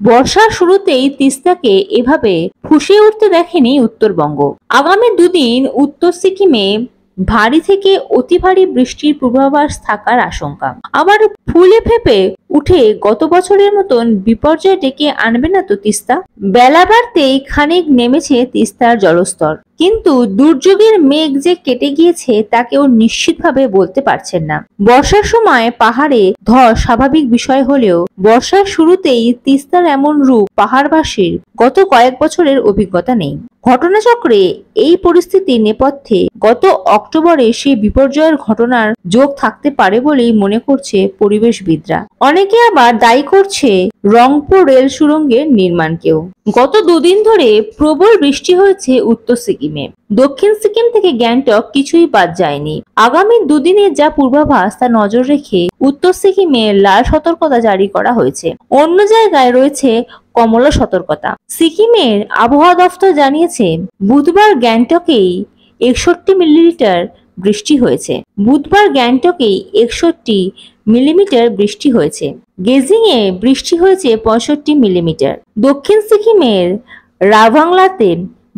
বর্ষার শুরুতেই তিস্তাকে এভাবে ফুঁসে উঠতে দেখেনি উত্তরবঙ্গ। আগামী দুদিন উত্তর সিকিমে ভারী থেকে অতি ভারী বৃষ্টির পূর্বাভাস থাকার আশঙ্কা। আবার ফুলে ফেঁপে উঠে গত বছরের মতন বিপর্যয় ডেকে আনবে না তো তিস্তা? বেলা বাড়তেই খানিক নেমেছে তিস্তার জলস্তর, কিন্তু দুর্যোগের মেঘ যে কেটে গিয়েছে তা কেউ নিশ্চিতভাবে বলতে পারছেন না। বর্ষার সময় পাহাড়ে ধস স্বাভাবিক বিষয় হলেও বর্ষার শুরুতেই তিস্তার এমন রূপ পাহাড়বাসীর গত কয়েক বছরের অভিজ্ঞতা নেই। ঘটনাচক্রে এই পরিস্থিতির নেপথ্যে গত অক্টোবরে সেই বিপর্যয়ের ঘটনার যোগ থাকতে পারে বলেই মনে করছে পরিবেশবিদরা। অনেকে আবার দায়ী করছে রংপুর রেল সুড়ঙ্গের নির্মাণকেও। গত দুদিন ধরে প্রবল বৃষ্টি হয়েছে উত্তর সিকিমে। দক্ষিণ সিকিম থেকে গ্যাংটক কিছুই বাদ যায়নি। আগামী দুদিনের যা পূর্বাভাস তা নজর রেখে উত্তর সিকিমে লাল সতর্কতা জারি করা হয়েছে। অন্য জায়গায় রয়েছে কমলা সতর্কতা। সিকিমের আবহাওয়া দফতর জানিয়েছে বুধবার গ্যাংটকেই 61 মিলিমিটার বৃষ্টি হয়েছে। বুধবার গ্যাংটকেই 61 মিলিমিটার বৃষ্টি হয়েছে। গেজিং এ বৃষ্টি হয়েছে 65 মিলিমিটার। দক্ষিণ সিকিমের রাভাংলাতে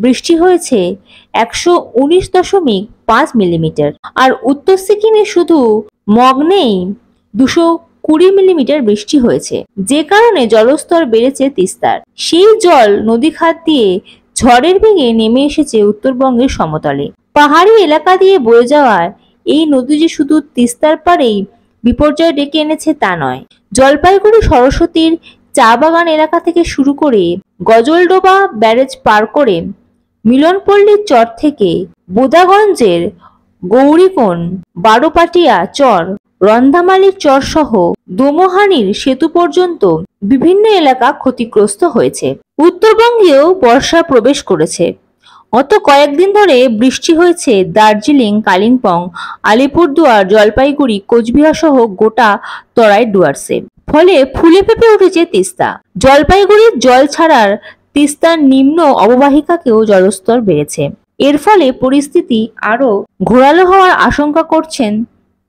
বৃষ্টি হয়েছে 119.5 মিলিমিটার। আর উত্তর সিকিমে শুধু মগনেই 220 মিলিমিটার বৃষ্টি হয়েছে, যে কারণে জলস্তর বেড়েছে তিস্তার। সেই জল নদী খাত দিয়ে ঝড়ের বেগে নেমে এসেছে উত্তরবঙ্গের সমতলে। পাহাড়ি এলাকা দিয়ে বয়ে যাওয়ার এই নদী যে শুধু তিস্তার পাড়েই বিপর্যয় ডেকে এনেছে তা নয়। জলপাইগুড়ি সরস্বতীর চা বাগান এলাকা থেকে শুরু করে গজলডোবা ব্যারেজ পার করে মিলনপল্লীর চর থেকে বোদাগঞ্জের গৌরীকোণ, বারোপাটিয়া চর, রন্ধামালির চর সহ দোমোহানির সেতু পর্যন্ত বিভিন্ন এলাকা ক্ষতিগ্রস্ত হয়েছে। উত্তরবঙ্গেও বর্ষা প্রবেশ করেছে। গত কয়েকদিন ধরে বৃষ্টি হয়েছে দার্জিলিং, কালিম্পং, আলিপুরদুয়ার, জলপাইগুড়ি, কোচবিহার সহ গোটা তরাই ডুয়ার্সে। ফলে ফুলে ফেঁপে উঠেছে তিস্তা। জলপাইগুড়ির জল ছাড়ার তিস্তার নিম্ন অববাহিকাকেও জলস্তর বেড়েছে। এর ফলে পরিস্থিতি আরো ঘোরালো হওয়ার আশঙ্কা করছেন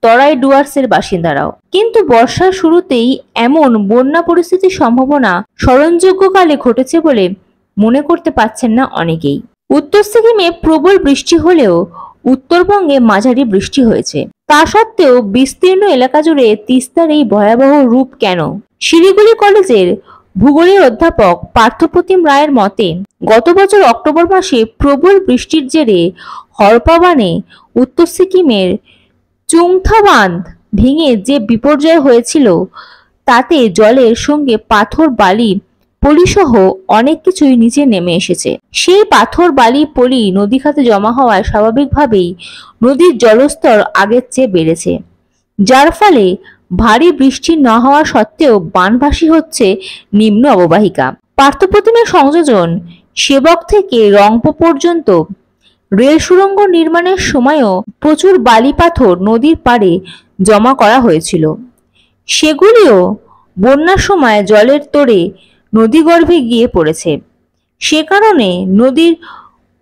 তরাই ডুয়ার্সের বাসিন্দারাও। কিন্তু বর্ষার শুরুতেই এমন বন্যা পরিস্থিতির সম্ভাবনা স্মরণযোগ্যকালে ঘটেছে বলে মনে করতে পারছেন না অনেকেই। উত্তর সিকিমে প্রবল বৃষ্টি হলেও উত্তরবঙ্গে মাঝারি বৃষ্টি হয়েছে। তা সত্ত্বেও বিস্তীর্ণ এলাকা জুড়ে তিস্তার এই ভয়াবহ রূপ কেন? শিলিগুড়ি কলেজের ভূগোলের অধ্যাপক পার্থপ্রতিম রায়ের মতে, গত বছর অক্টোবর মাসে প্রবল বৃষ্টির জেরে হরপাবানে উত্তর সিকিমের চুংথা বাঁধ ভেঙে যে বিপর্যয় হয়েছিল তাতে জলের সঙ্গে পাথর, বালি, পলিসহ অনেক কিছুই নিচে নেমে এসেছে। সেই পাথর, বালি, পলি নদী খাতে জমা হওয়ায় স্বাভাবিকভাবেই নদীর জলস্তর আগের চেয়ে বেড়েছে, যার ফলে ভারী বৃষ্টি না হওয়া সত্ত্বেও বানভাসী হচ্ছে নিম্ন অববাহিকা। পার্থপ্রতিমের সংযোজন সেবক থেকে রংপো পর্যন্ত রেল সুড়ঙ্গ নির্মাণের সময়ও প্রচুর বালি পাথর নদীর পাড়ে জমা করা হয়েছিল। সেগুলিও বন্যার সময় জলের তোড়ে নদীগর্ভে গিয়ে পড়েছে। সে কারণে নদীর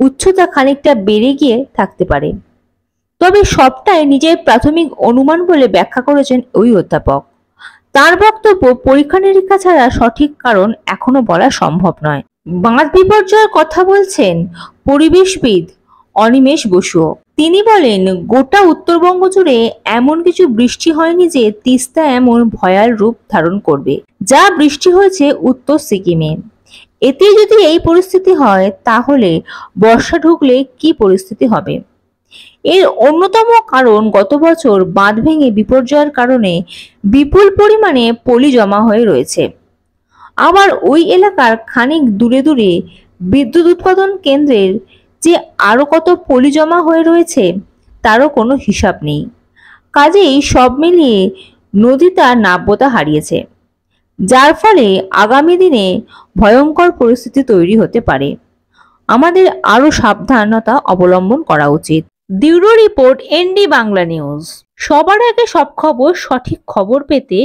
উচ্চতা খানিকটা বেড়ে গিয়ে থাকতে পারে। তবে সবটাই নিজের প্রাথমিক অনুমান বলে ব্যাখ্যা করেছেন ওই অধ্যাপক। তার বক্তব্য, পরীক্ষা নিরীক্ষা ছাড়া সঠিক কারণ এখনো বলা সম্ভব নয়। বাঁধ বিপর্যয়ের কথা বলছেন পরিবেশবিদ অনিমেষ বসুও। তিনি বলেন, গোটা উত্তরবঙ্গ জুড়ে এমন কিছু বৃষ্টি হয়নি যে তিস্তা এমন ভয়াল রূপ ধারণ করবে যা বৃষ্টি হয়েছে উত্তর সিকিমে। এতে যদি এই পরিস্থিতি হয় তাহলে বর্ষা ঢুকলে কি পরিস্থিতি হবে? এর অন্যতম কারণ, গত বছর বাঁধ ভেঙে বিপর্যয়ের কারণে বিপুল পরিমাণে পলি জমা হয়ে রয়েছে। আবার ওই এলাকার খানিক দূরে দূরে বিদ্যুৎ উৎপাদন কেন্দ্রের যে আরো কত পলি জমা হয়ে রয়েছে তারও কোনো হিসাব নেই। কাজেই সব মিলিয়ে নদী তার নাব্যতা হারিয়েছে, যার ফলে আগামী দিনে ভয়ঙ্কর পরিস্থিতি তৈরি হতে পারে। আমাদের আরো সাবধানতা অবলম্বন করা উচিত। Bureau report, ND Bangla news. সবার আগে সব খবর, সঠিক খবর পেতে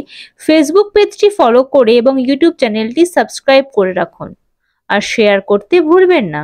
ফেসবুক পেজটি ফলো করে এবং ইউটিউব চ্যানেলটি সাবস্ক্রাইব করে রাখুন আর শেয়ার করতে ভুলবেন না।